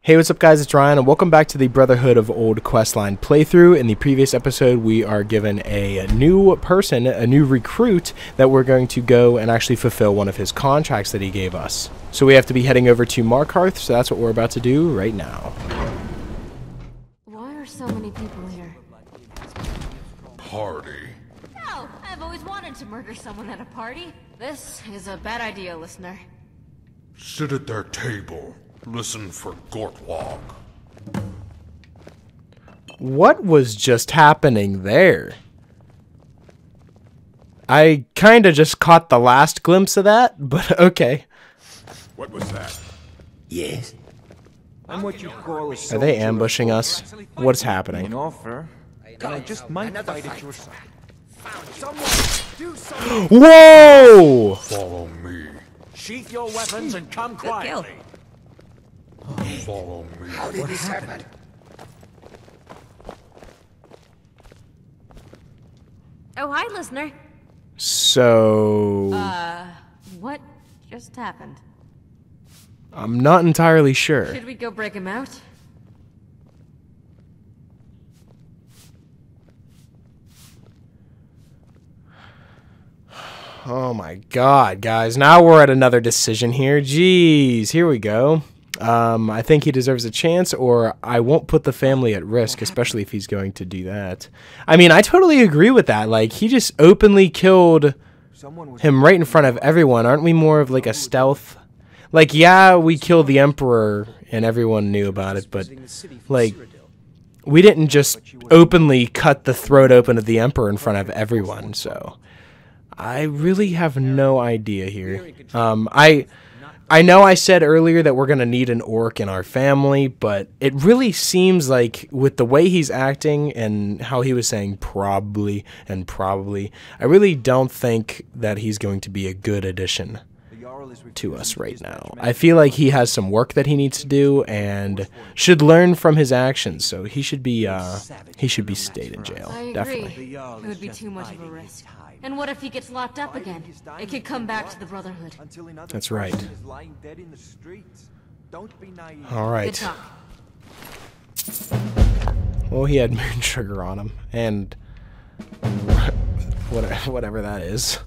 Hey, what's up guys, it's Ryan, and welcome back to the Brotherhood of Old questline playthrough. In the previous episode, we are given a new person, a new recruit, that we're going to go and actually fulfill one of his contracts that he gave us. So we have to be heading over to Markarth, so that's what we're about to do right now. Why are so many people here? Party. No, I've always wanted to murder someone at a party. This is a bad idea, listener. Sit at their table. Listen for Gortlog. What was just happening there? I kinda just caught the last glimpse of that, but okay. What was that? Yes. I'm what you call a Are they ambushing us? What's happening? An offer, and I just might fight at your side. Someone do something. Whoa! Follow me. Sheath your weapons and come quietly. Follow me. How did this happen? Oh, hi, listener. So... What just happened? I'm not entirely sure. Should we go break him out? Oh my god, guys. Now we're at another decision here. Jeez, here we go. I think he deserves a chance, or I won't put the family at risk, especially if he's going to do that. I mean, I totally agree with that. Like, he just openly killed him right in front of everyone. Aren't we more of like a stealth? Like, yeah, we killed the Emperor and everyone knew about it, but like, we didn't just openly cut the throat open of the Emperor in front of everyone, so I really have no idea here. I know I said earlier that we're going to need an orc in our family, but it really seems like with the way he's acting and how he was saying probably and probably, I really don't think that he's going to be a good addition to us right now. I feel like he has some work that he needs to do and should learn from his actions, so he should be stayed in jail. I agree. Definitely. It would be too much of a risk. And what if he gets locked up again? It could come back to the Brotherhood. That's right. All Good right. talk. Well, he had moon sugar on him, and whatever that is.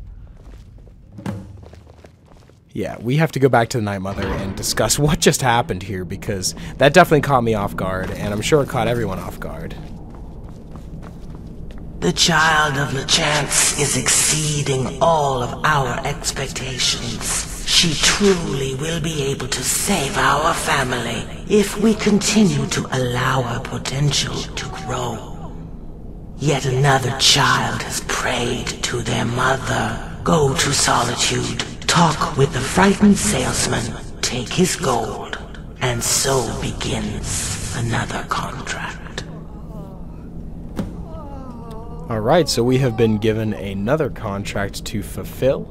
Yeah, we have to go back to the Night Mother and discuss what just happened here, because that definitely caught me off guard, and I'm sure it caught everyone off guard. The child of Lachance is exceeding all of our expectations. She truly will be able to save our family if we continue to allow her potential to grow. Yet another child has prayed to their mother. Go to Solitude, talk with the frightened salesman, take his gold, and so begins another contract. Alright, so we have been given another contract to fulfill.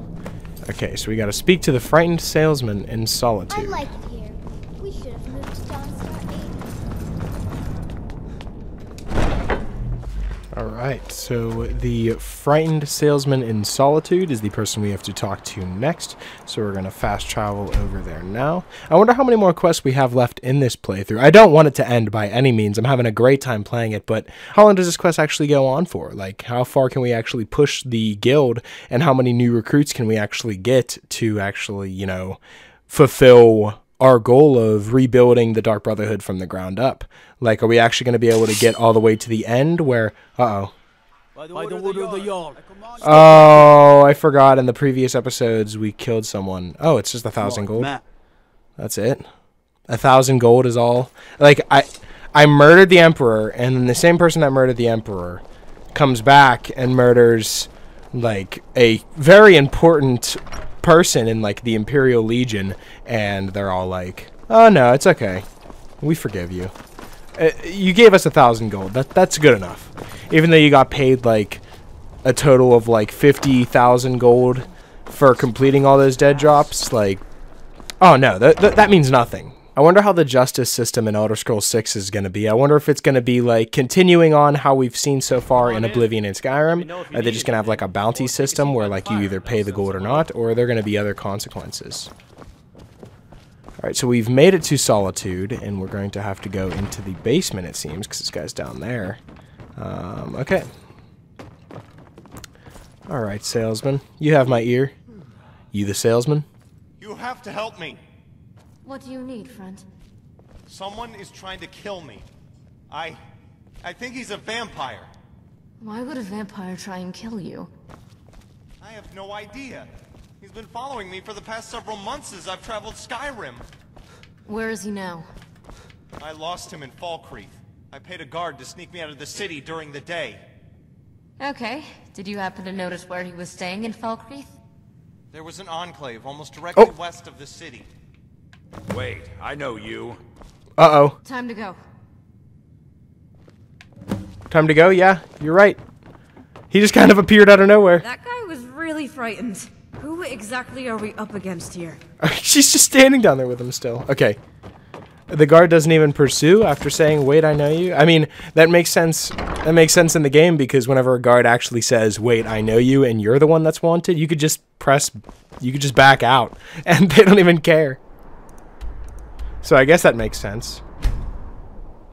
Okay, so we gotta speak to the frightened salesman in Solitude. I like it here. We should have moved to Dawnstar 8. Alright, so the frightened salesman in Solitude is the person we have to talk to next. So we're gonna fast travel over there now. I wonder how many more quests we have left in this playthrough. I don't want it to end by any means. I'm having a great time playing it, but how long does this quest actually go on for? Like, how far can we actually push the guild, and how many new recruits can we actually get to actually, you know, fulfill our goal of rebuilding the Dark Brotherhood from the ground up? Like, are we actually going to be able to get all the way to the end where... Uh-oh. Oh, I forgot in the previous episodes we killed someone. Oh, it's just 1,000 gold. That's it? 1,000 gold is all? Like, I murdered the Emperor, and then the same person that murdered the Emperor comes back and murders, like, a very important person in, like, the Imperial Legion, and they're all like, oh no, it's okay, we forgive you. You gave us 1,000 gold. That's good enough. Even though you got paid like a total of like 50,000 gold for completing all those dead drops, like, oh no, that means nothing. I wonder how the justice system in Elder Scrolls 6 is going to be. I wonder if it's going to be like continuing on how we've seen so far in Oblivion and Skyrim. Are they just going to have like a bounty system where like you either pay the gold or not, or are there going to be other consequences? Alright, so we've made it to Solitude, and we're going to have to go into the basement, it seems, because this guy's down there. Okay. Alright, salesman. You have my ear. You the salesman? You have to help me. What do you need, friend? Someone is trying to kill me. I think he's a vampire. Why would a vampire try and kill you? I have no idea. He's been following me for the past several months as I've traveled Skyrim. Where is he now? I lost him in Falkreath. I paid a guard to sneak me out of the city during the day. Okay. Did you happen to notice where he was staying in Falkreath? There was an enclave almost directly west of the city. Wait, I know you. Uh-oh. Time to go. Time to go? Yeah, you're right. He just kind of appeared out of nowhere. That guy was really frightened. Who exactly are we up against here? She's just standing down there with him still. Okay. The guard doesn't even pursue after saying, wait, I know you. I mean, that makes sense. That makes sense in the game because whenever a guard actually says, wait, I know you, and you're the one that's wanted, you could just back out, and they don't even care. So I guess that makes sense.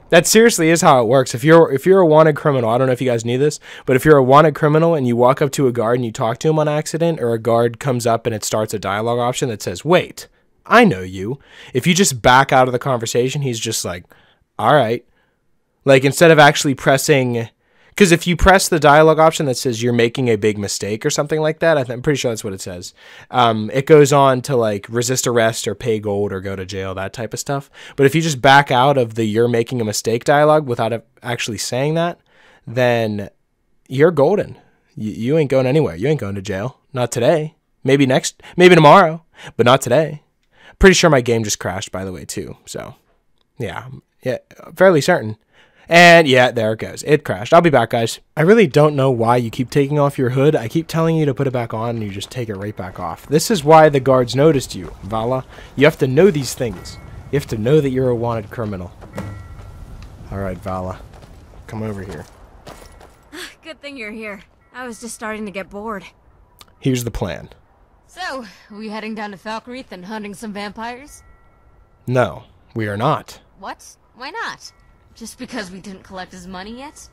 That seriously is how it works. If you're a wanted criminal, I don't know if you guys knew this, but if you're a wanted criminal and you walk up to a guard and you talk to him on accident, or a guard comes up and it starts a dialogue option that says, wait, I know you. If you just back out of the conversation, he's just like, all right. Like, instead of actually pressing, because if you press the dialogue option that says you're making a big mistake or something like that, I'm pretty sure that's what it says. It goes on to like resist arrest or pay gold or go to jail, that type of stuff. But if you just back out of the you're making a mistake dialogue without actually saying that, then you're golden. You ain't going anywhere. You ain't going to jail. Not today. Maybe tomorrow, but not today. Pretty sure my game just crashed, by the way, too. So, yeah, fairly certain. And yeah, there it goes. It crashed. I'll be back, guys. I really don't know why you keep taking off your hood. I keep telling you to put it back on, and you just take it right back off. This is why the guards noticed you, Vala. You have to know these things. You have to know that you're a wanted criminal. All right, Vala. Come over here. Good thing you're here. I was just starting to get bored. Here's the plan. So, are we heading down to Falkreath and hunting some vampires? No, we are not. What? Why not? Just because we didn't collect his money yet?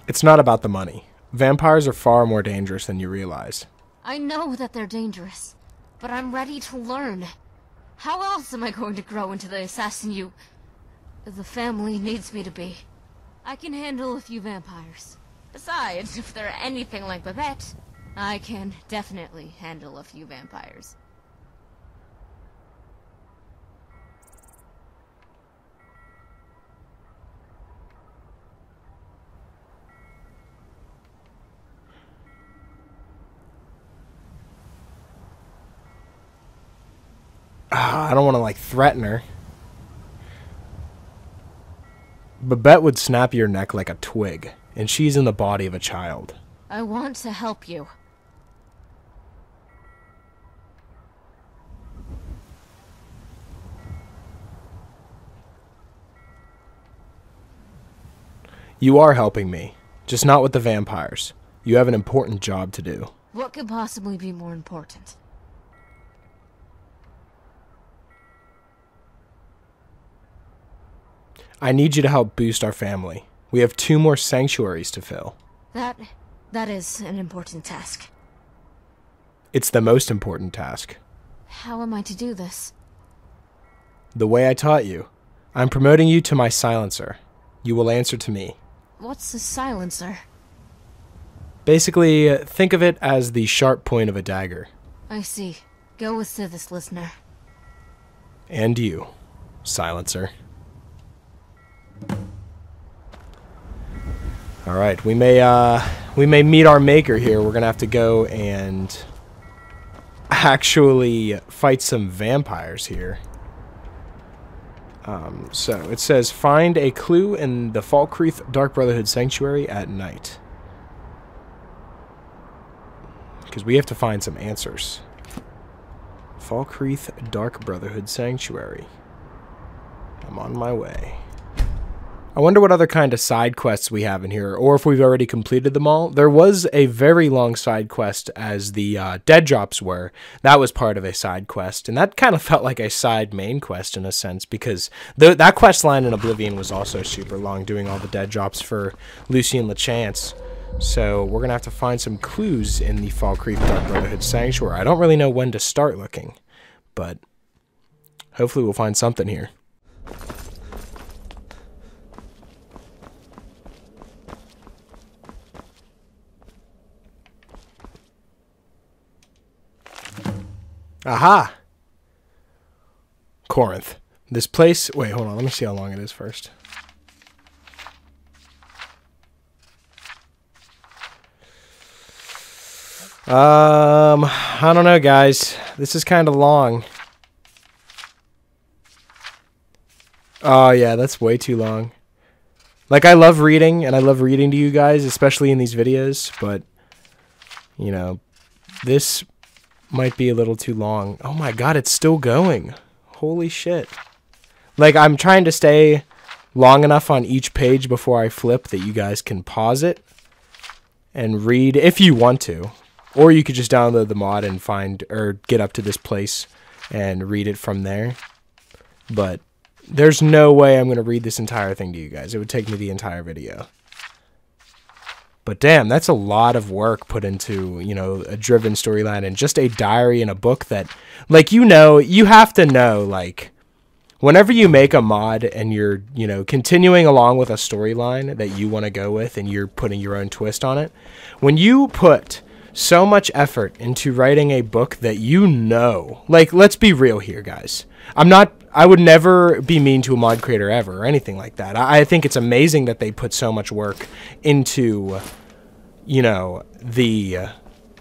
It's not about the money. Vampires are far more dangerous than you realize. I know that they're dangerous, but I'm ready to learn. How else am I going to grow into the assassin the family needs me to be? I can handle a few vampires. Besides, if they're anything like Babette, I can definitely handle a few vampires. I don't want to, like, threaten her. Babette would snap your neck like a twig, and she's in the body of a child. I want to help you. You are helping me, just not with the vampires. You have an important job to do. What could possibly be more important? I need you to help boost our family. We have 2 more sanctuaries to fill. That is an important task. It's the most important task. How am I to do this? The way I taught you. I'm promoting you to my silencer. You will answer to me. What's a silencer? Basically, think of it as the sharp point of a dagger. I see. Go with this listener. And you, silencer. All right, we may meet our maker here. We're gonna have to go and actually fight some vampires here. So it says find a clue in the Falkreath Dark Brotherhood Sanctuary at night. Because we have to find some answers. Falkreath Dark Brotherhood Sanctuary. I'm on my way. I wonder what other kind of side quests we have in here, or if we've already completed them all. There was a very long side quest as the dead drops were. That was part of a side quest, and that kind of felt like a side main quest in a sense, because that quest line in Oblivion was also super long, doing all the dead drops for Lucy and LeChance. So we're going to have to find some clues in the Fall Creek Dark Brotherhood Sanctuary. I don't really know when to start looking, but hopefully we'll find something here. Aha! Corinth. This place... Wait, hold on. Let me see how long it is first. I don't know, guys. This is kind of long. Oh, yeah, that's way too long. Like, I love reading, and I love reading to you guys, especially in these videos, but, you know, this might be a little too long. Oh my god, it's still going. Holy shit. Like, I'm trying to stay long enough on each page before I flip that you guys can pause it and read if you want to. Or you could just download the mod and find, or get up to this place and read it from there. But there's no way I'm going to read this entire thing to you guys. It would take me the entire video. But damn, that's a lot of work put into, you know, a driven storyline and just a diary and a book that, like, you know, you have to know, like, whenever you make a mod and you're, you know, continuing along with a storyline that you want to go with and you're putting your own twist on it, when you put so much effort into writing a book that you know, like, let's be real here, guys. I would never be mean to a mod creator ever or anything like that. I think it's amazing that they put so much work into, you know, the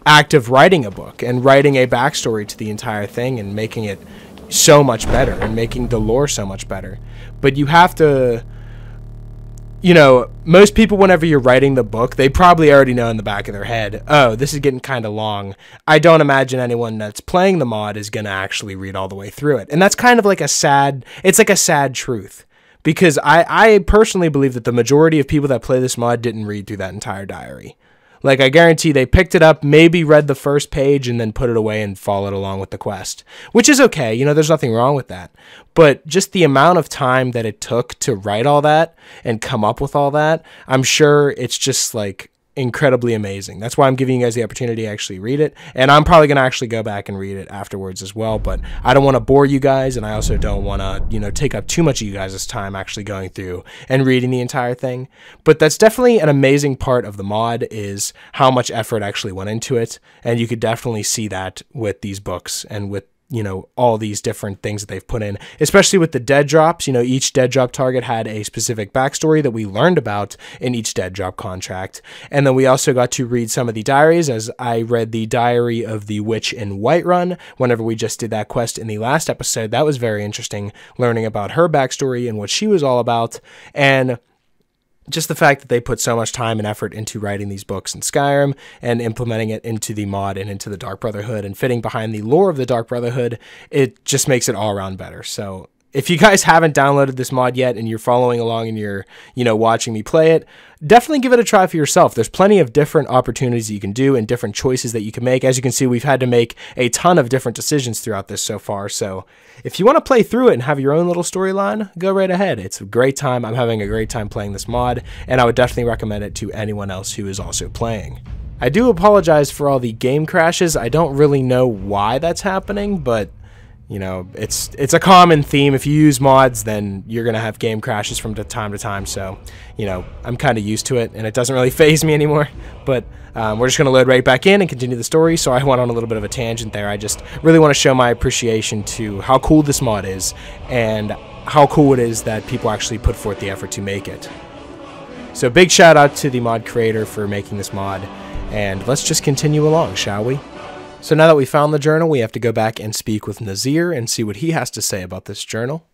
act of writing a book and writing a backstory to the entire thing and making it so much better and making the lore so much better. But you have to, you know, most people, whenever you're writing the book, they probably already know in the back of their head, oh, this is getting kind of long. I don't imagine anyone that's playing the mod is going to actually read all the way through it. And that's kind of like a sad, it's like a sad truth. Because I personally believe that the majority of people that play this mod didn't read through that entire diary. Like, I guarantee they picked it up, maybe read the first page, and then put it away and followed along with the quest. Which is okay, you know, there's nothing wrong with that. But just the amount of time that it took to write all that and come up with all that, I'm sure it's just, like, incredibly amazing. That's why I'm giving you guys the opportunity to actually read it. And I'm probably going to actually go back and read it afterwards as well. But I don't want to bore you guys, and I also don't want to, you know, take up too much of you guys' time actually going through and reading the entire thing. But that's definitely an amazing part of the mod, is how much effort actually went into it. And you could definitely see that with these books and with, you know, all these different things that they've put in, especially with the dead drops. You know, each dead drop target had a specific backstory that we learned about in each dead drop contract. And then we also got to read some of the diaries, as I read the diary of the witch in Whiterun whenever we just did that quest in the last episode. That was very interesting, learning about her backstory and what she was all about. And just the fact that they put so much time and effort into writing these books in Skyrim and implementing it into the mod and into the Dark Brotherhood and fitting behind the lore of the Dark Brotherhood, it just makes it all around better. So if you guys haven't downloaded this mod yet and you're following along and you're, you know, watching me play it, definitely give it a try for yourself. There's plenty of different opportunities you can do and different choices that you can make. As you can see, we've had to make a ton of different decisions throughout this so far. So if you want to play through it and have your own little storyline, go right ahead. It's a great time. I'm having a great time playing this mod, and I would definitely recommend it to anyone else who is also playing. I do apologize for all the game crashes. I don't really know why that's happening, but you know, it's a common theme. If you use mods, then you're going to have game crashes from time to time. So, you know, I'm kind of used to it, and it doesn't really faze me anymore. But we're just going to load right back in and continue the story. So I went on a little bit of a tangent there. I just really want to show my appreciation to how cool this mod is and how cool it is that people actually put forth the effort to make it. So big shout out to the mod creator for making this mod. And let's just continue along, shall we? So now that we found the journal, we have to go back and speak with Nazir and see what he has to say about this journal.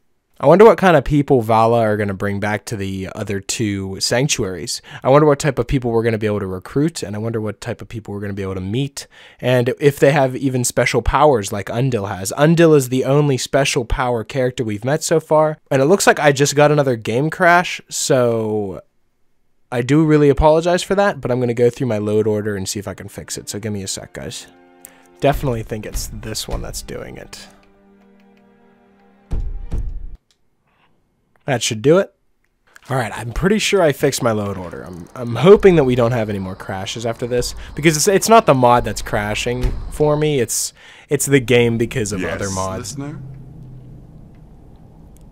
I wonder what kind of people Vala are going to bring back to the other two sanctuaries. I wonder what type of people we're going to be able to recruit, and I wonder what type of people we're going to be able to meet, and if they have even special powers like Undil has. Undil is the only special power character we've met so far, and it looks like I just got another game crash, so I do really apologize for that, but I'm going to go through my load order and see if I can fix it, so give me a sec, guys. Definitely think it's this one that's doing it. That should do it. Alright, I'm pretty sure I fixed my load order. I'm hoping that we don't have any more crashes after this, because it's not the mod that's crashing for me, it's the game because of other mods. Listener?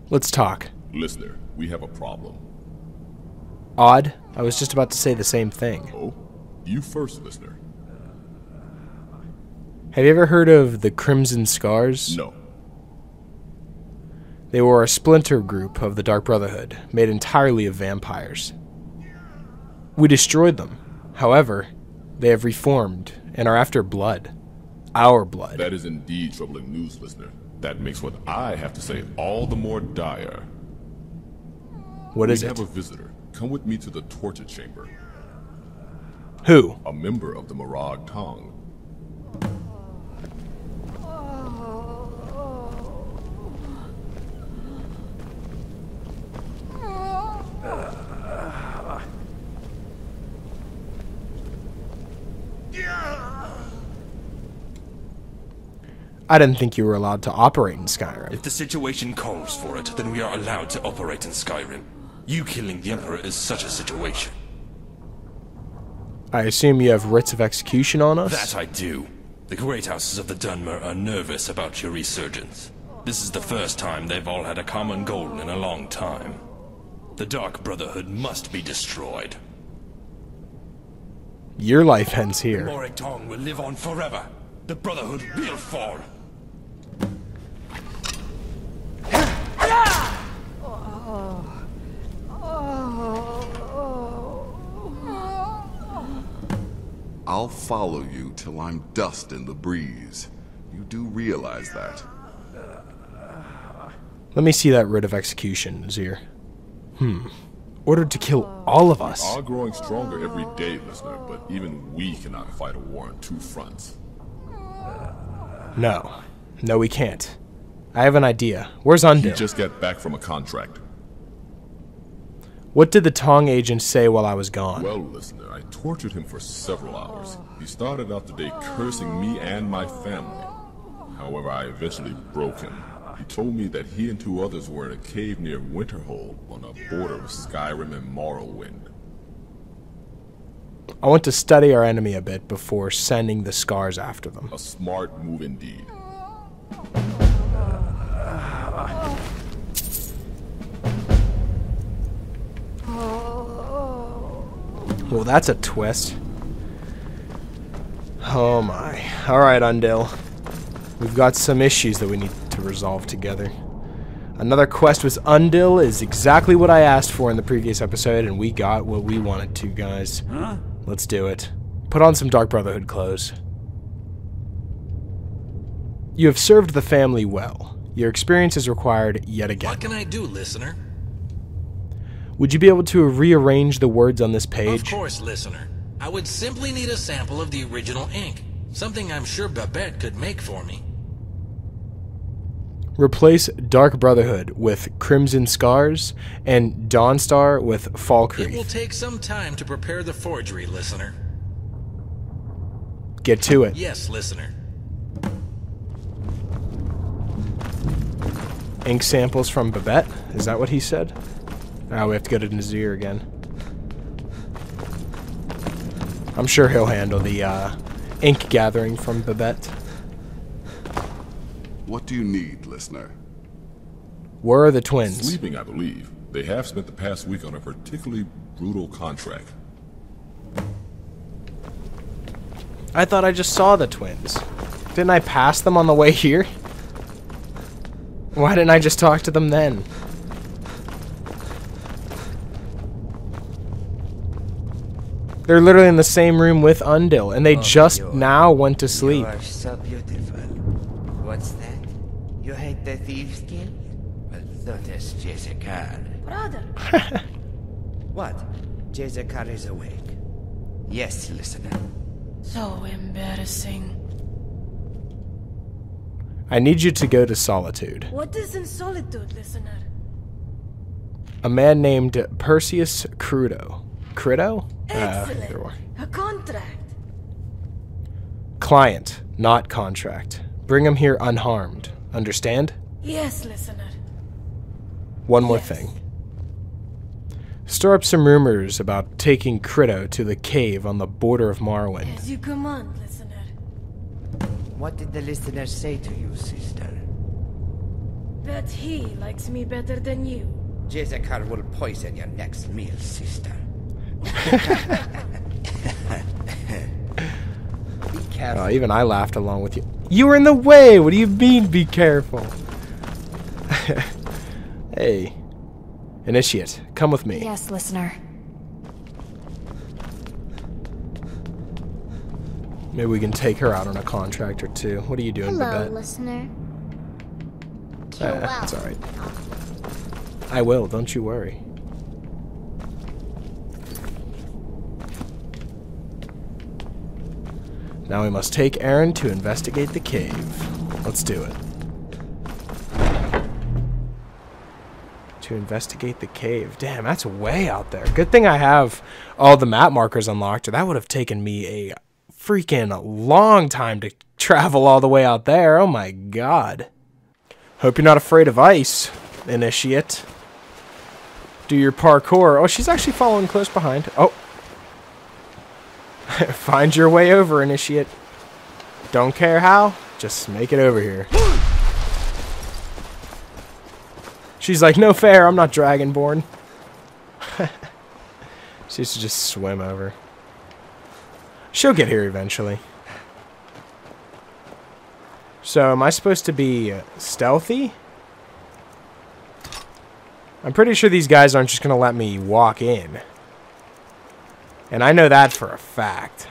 Let's talk. Listener, we have a problem. Odd. I was just about to say the same thing. Oh? You first, listener. Have you ever heard of the Crimson Scars? No. They were a splinter group of the Dark Brotherhood, made entirely of vampires. We destroyed them. However, they have reformed and are after blood. Our blood. That is indeed troubling news, listener. That makes what I have to say all the more dire. What is it? We have a visitor. Come with me to the torture chamber. Who? A member of the Morag Tong. I didn't think you were allowed to operate in Skyrim. If the situation calls for it, then we are allowed to operate in Skyrim. You killing the Emperor is such a situation. I assume you have writs of execution on us? That I do. The great houses of the Dunmer are nervous about your resurgence. This is the first time they've all had a common goal in a long time. The Dark Brotherhood must be destroyed. Your life ends here. The Morag Tong will live on forever. The Brotherhood will fall. I'll follow you till I'm dust in the breeze. You do realize that. Let me see that writ of execution, Zir. Ordered to kill all of us. We are growing stronger every day, listener, but even we cannot fight a war on two fronts. No. No, we can't. I have an idea. Where's Undil? He just got back from a contract. What did the Tong agent say while I was gone? Well, listener, I tortured him for several hours. He started out the day cursing me and my family. However, I eventually broke him. He told me that he and two others were in a cave near Winterhold on the border of Skyrim and Morrowind. I want to study our enemy a bit before sending the scars after them. A smart move indeed. Well, that's a twist. Oh my. Alright, Undil. We've got some issues that we need to resolve together. Another quest with Undil is exactly what I asked for in the previous episode, and we got what we wanted to, guys. Huh? Let's do it. Put on some Dark Brotherhood clothes. You have served the family well. Your experience is required yet again. What can I do, listener? Would you be able to rearrange the words on this page? Of course, listener. I would simply need a sample of the original ink. Something I'm sure Babette could make for me. Replace Dark Brotherhood with Crimson Scars and Dawnstar with Falkreath. It will take some time to prepare the forgery, listener. Get to it. Yes, listener. Ink samples from Babette? Is that what he said? Oh, we have to go to Nazir again. I'm sure he'll handle the ink gathering from Babette. What do you need, listener? Where are the twins? Sleeping, I believe. They have spent the past week on a particularly brutal contract. I thought I just saw the twins. Didn't I pass them on the way here? Why didn't I just talk to them then? They're literally in the same room with Undil, and they just now went to sleep. You are so beautiful. What's that? You hate the thieves' guild? Well, Notice Jezekar. Brother! What? Jezekar is awake. Yes, listener. So embarrassing. I need you to go to Solitude. What is in Solitude, listener? A man named Perseus Crudo. Crudo? Excellent. A contract. Client, not contract. Bring him here unharmed. Understand? Yes, listener. One more thing. Stir up some rumors about taking Crudo to the cave on the border of Morrowind. As you command, listener. What did the listener say to you, sister? Bet he likes me better than you. Jezekar will poison your next meal, sister. Be careful. Oh, even I laughed along with you. You were in the way! What do you mean, be careful? Hey. Initiate, come with me. Yes, listener. Maybe we can take her out on a contract or two. What are you doing, Hello, Babette? listener. Kill well. That's alright. I will, don't you worry. Now we must take Aaron to investigate the cave. Let's do it. To investigate the cave. Damn, that's way out there. Good thing I have all the map markers unlocked, or that would have taken me a freaking long time to travel all the way out there. Oh my god. Hope you're not afraid of ice, initiate. Do your parkour. Oh, she's actually following close behind. Oh. Find your way over, initiate. Don't care how, just make it over here. She's like, no fair, I'm not dragonborn. She used to just swim over. She'll get here eventually. So, am I supposed to be stealthy? I'm pretty sure these guys aren't just going to let me walk in. And I know that for a fact.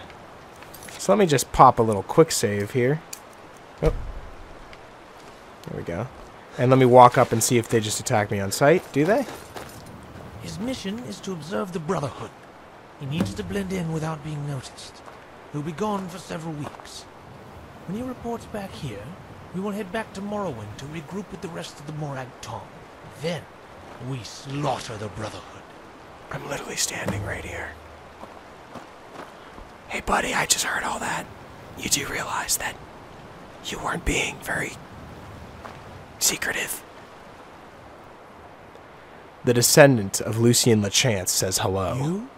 So let me just pop a little quick save here. Oh. There we go. And let me walk up and see if they just attack me on sight. Do they? His mission is to observe the Brotherhood. He needs to blend in without being noticed. He'll be gone for several weeks. When he reports back here, we will head back to Morrowind to regroup with the rest of the Morag Tong. Then, we slaughter the Brotherhood. I'm literally standing right here. Hey buddy, I just heard all that. You do realize that you weren't being very secretive. The descendant of Lucien Lachance says hello. You?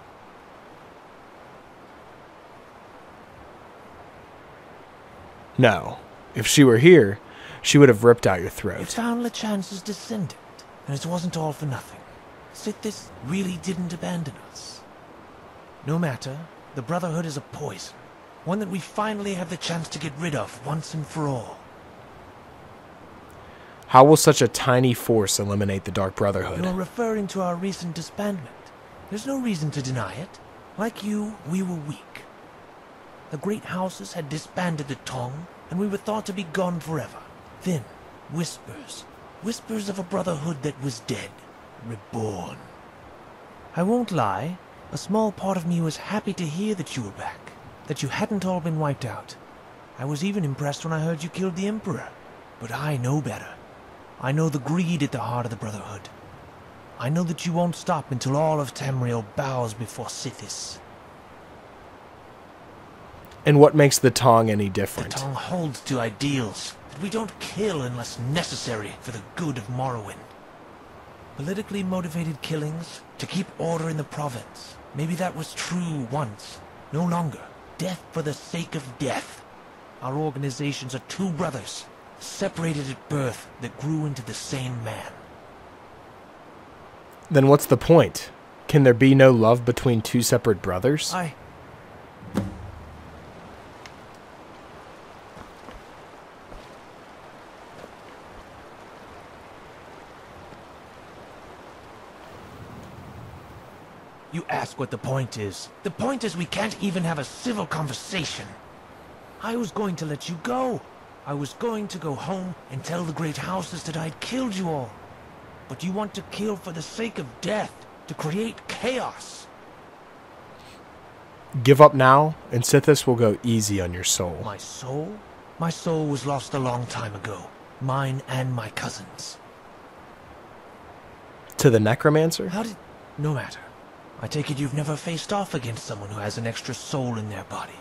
No. If she were here, she would have ripped out your You throat. found Lachance's descendant, and it wasn't all for nothing. Sithis really didn't abandon us. No matter, the Brotherhood is a poison, one that we finally have the chance to get rid of once and for all. How will such a tiny force eliminate the Dark Brotherhood? You're referring to our recent disbandment. There's no reason to deny it. Like you, we were weak. The great houses had disbanded the Tong, and we were thought to be gone forever. Then, whispers. Whispers of a Brotherhood that was dead. Reborn. I won't lie. A small part of me was happy to hear that you were back. That you hadn't all been wiped out. I was even impressed when I heard you killed the Emperor. But I know better. I know the greed at the heart of the Brotherhood. I know that you won't stop until all of Tamriel bows before Sithis. And what makes the Tong any different? The Tong holds to ideals that we don't kill unless necessary for the good of Morrowind. Politically motivated killings to keep order in the province. Maybe that was true once. No longer. Death for the sake of death. Our organizations are two brothers, separated at birth, that grew into the same man. Then what's the point? Can there be no love between two separate brothers? You ask what the point is. The point is we can't even have a civil conversation. I was going to let you go. I was going to go home and tell the great houses that I'd killed you all. but you want to kill for the sake of death, to create chaos. Give up now, and Sithis will go easy on your soul. My soul? My soul was lost a long time ago. Mine and my cousin's. To the necromancer? How did... No matter. I take it you've never faced off against someone who has an extra soul in their body.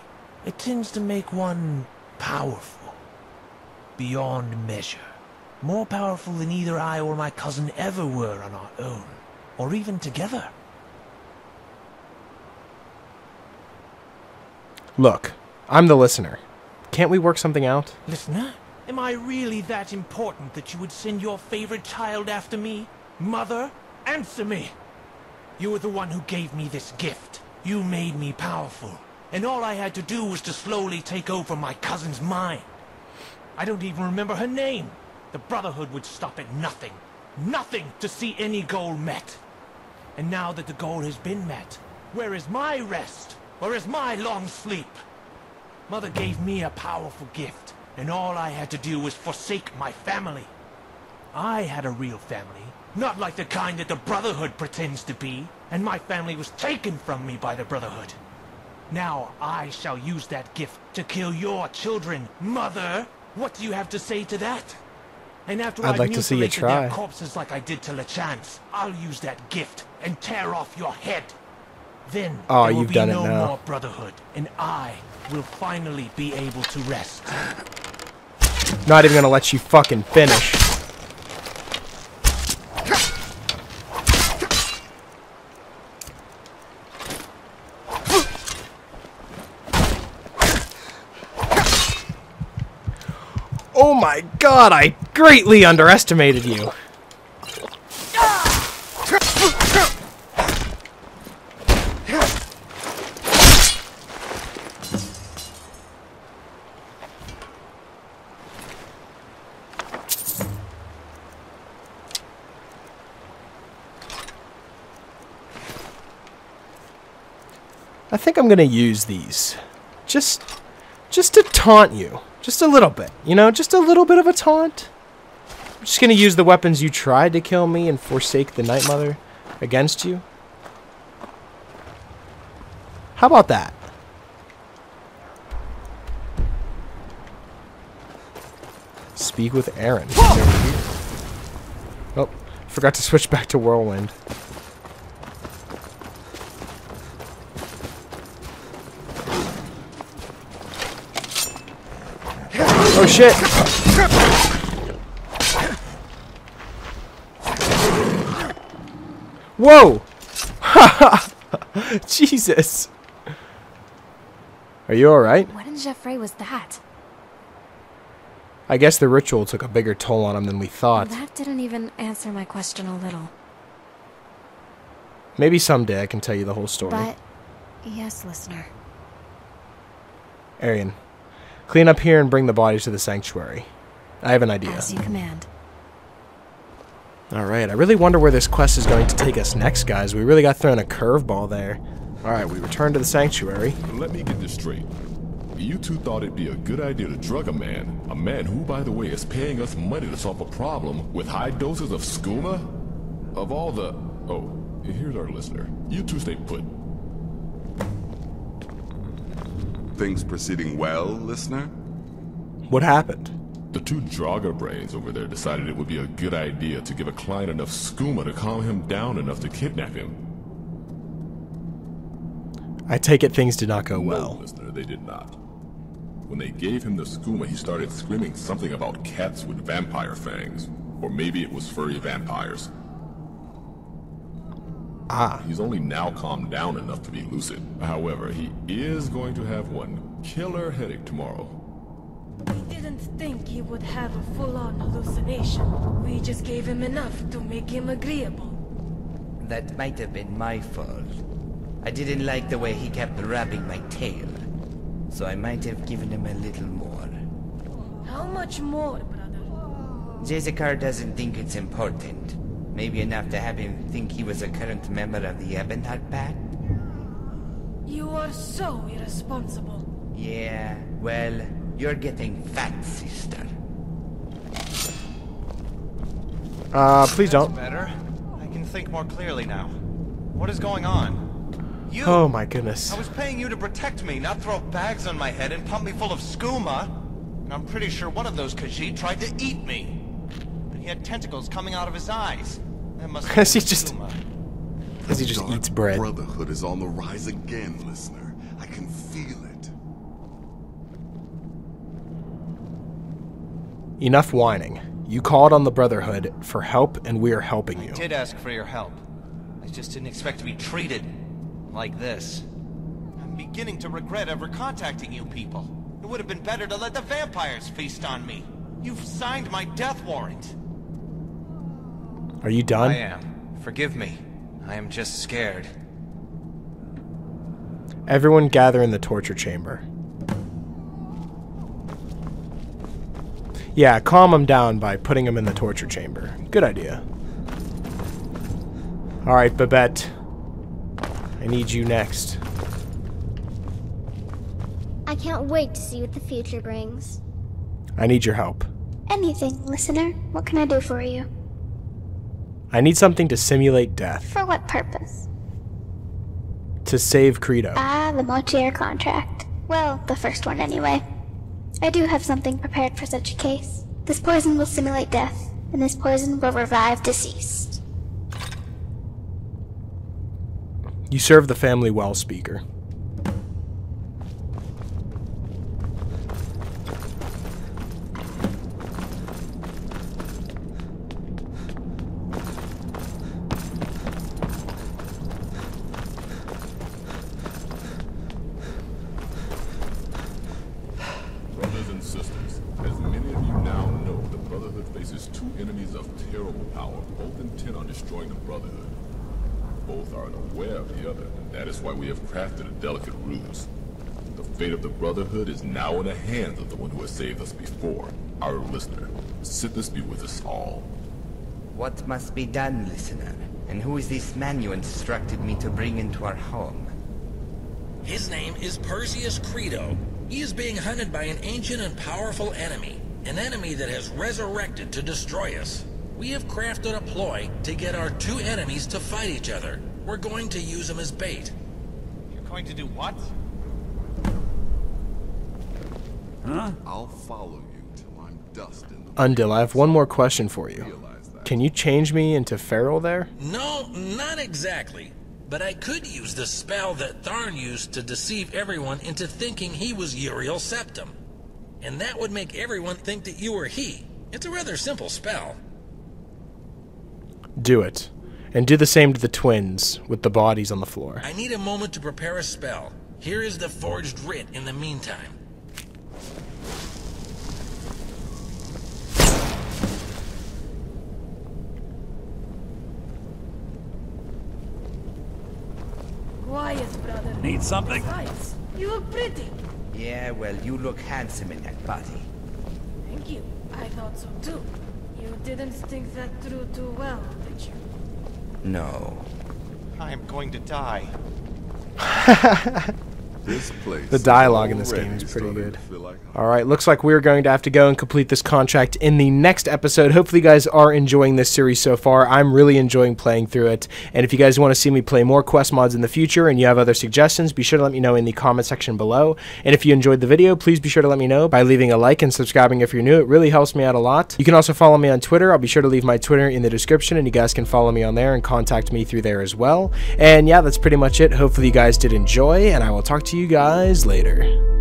It tends to make one powerful. Beyond measure. More powerful than either I or my cousin ever were on our own. Or even together. Look, I'm the listener. Can't we work something out? Listener? Am I really that important that you would send your favorite child after me? Mother? Answer me! You were the one who gave me this gift. You made me powerful. And all I had to do was to slowly take over my cousin's mind. I don't even remember her name. The Brotherhood would stop at nothing. Nothing to see any goal met. And now that the goal has been met, where is my rest? Where is my long sleep? Mother gave me a powerful gift, and all I had to do was forsake my family. I had a real family, not like the kind that the Brotherhood pretends to be, and my family was taken from me by the Brotherhood. Now I shall use that gift to kill your children, Mother. What do you have to say to that? And after I'd like to see you try. Their corpses like I did to LeChance, I'll use that gift and tear off your head. Then there will be no more Brotherhood, and I will finally be able to rest. Not even gonna let you fucking finish. Oh my god, I greatly underestimated you. I think I'm gonna use these. Just to taunt you. Just a little bit, you know, just a little bit of a taunt. I'm just gonna use the weapons you tried to kill me and forsake the Night Mother against you. How about that? Speak with Aaron. Oh, forgot to switch back to Whirlwind. Oh shit! Whoa! Jesus! Are you alright? What in Geoffrey was that? I guess the ritual took a bigger toll on him than we thought. That didn't even answer my question a little. Maybe someday I can tell you the whole story. But, yes, listener. Arian, clean up here and bring the bodies to the sanctuary. I have an idea. As you command. Alright, I really wonder where this quest is going to take us next, guys. We really got thrown a curveball there. Alright, we return to the sanctuary. Let me get this straight. You two thought it'd be a good idea to drug a man who, by the way, is paying us money to solve a problem with high doses of skooma? Of all the... Oh, here's our listener. You two stay put. Things proceeding well, listener? What happened? The two Draugr brains over there decided it would be a good idea to give a client enough skooma to calm him down enough to kidnap him. I take it things did not go well. No, listener, they did not. When they gave him the skooma, he started screaming something about cats with vampire fangs. Or maybe it was furry vampires. Ah. He's only now calmed down enough to be lucid. However, he is going to have one killer headache tomorrow. We didn't think he would have a full-on hallucination. We just gave him enough to make him agreeable. That might have been my fault. I didn't like the way he kept rubbing my tail. So I might have given him a little more. How much more, brother? Jezekar doesn't think it's important. Maybe enough to have him think he was a current member of the Ebonheart Pact? You are so irresponsible. Yeah, well, you're getting fat, sister. Please don't. Better. I can think more clearly now. What is going on? You! Oh my goodness. I was paying you to protect me, not throw bags on my head and pump me full of skooma. And I'm pretty sure one of those Khajiit tried to eat me. But he had tentacles coming out of his eyes. That must have been skooma. As he just eats bread. Brotherhood is on the rise again, listener. I can feel it. Enough whining. You called on the Brotherhood for help, and we are helping you. I did ask for your help. I just didn't expect to be treated like this. I'm beginning to regret ever contacting you people. It would have been better to let the vampires feast on me. You've signed my death warrant. Are you done? I am. Forgive me. I am just scared. Everyone gather in the torture chamber. Yeah, calm him down by putting him in the torture chamber. Good idea. Alright, Babette. I need you next. I can't wait to see what the future brings. I need your help. Anything, listener. What can I do for you? I need something to simulate death. For what purpose? To save Credo. Ah, the multi-year contract. Well, the first one anyway. I do have something prepared for such a case. This poison will simulate death, and this poison will revive deceased. You serve the family well, Speaker. Brothers and sisters, as many of you now know, the Brotherhood faces two enemies of terrible power, both intent on destroying the Brotherhood. Both are unaware of the other, and that is why we have crafted a delicate ruse. The fate of the Brotherhood is now in the hands of the one who has saved us before, our listener. Sickness be with us all. What must be done, listener? And who is this man you instructed me to bring into our home? His name is Perseus Credo. He is being hunted by an ancient and powerful enemy. An enemy that has resurrected to destroy us. We have crafted a ploy to get our two enemies to fight each other. We're going to use them as bait. You're going to do what? Huh? I'll follow you till I'm dust in the Undil, I have one more question for you. Can you change me into Feral there? No, not exactly. But I could use the spell that Tharn used to deceive everyone into thinking he was Uriel Septim. And that would make everyone think that you were he. It's a rather simple spell. Do it. And do the same to the twins, with the bodies on the floor. I need a moment to prepare a spell. Here is the forged writ in the meantime. Quiet, brother. Need something? Besides, you look pretty. Yeah, well, you look handsome in that body. Thank you. I thought so too. You didn't think that through too well, did you? No. I'm going to die. This place The dialogue in this game is pretty good. Alright, looks like we're going to have to go and complete this contract in the next episode. Hopefully you guys are enjoying this series so far. I'm really enjoying playing through it. And if you guys want to see me play more quest mods in the future and you have other suggestions, be sure to let me know in the comment section below. And if you enjoyed the video, please be sure to let me know by leaving a like and subscribing if you're new. It really helps me out a lot. You can also follow me on Twitter. I'll be sure to leave my Twitter in the description, and you guys can follow me on there and contact me through there as well. And yeah, that's pretty much it. Hopefully you guys did enjoy, and I will talk to you guys later.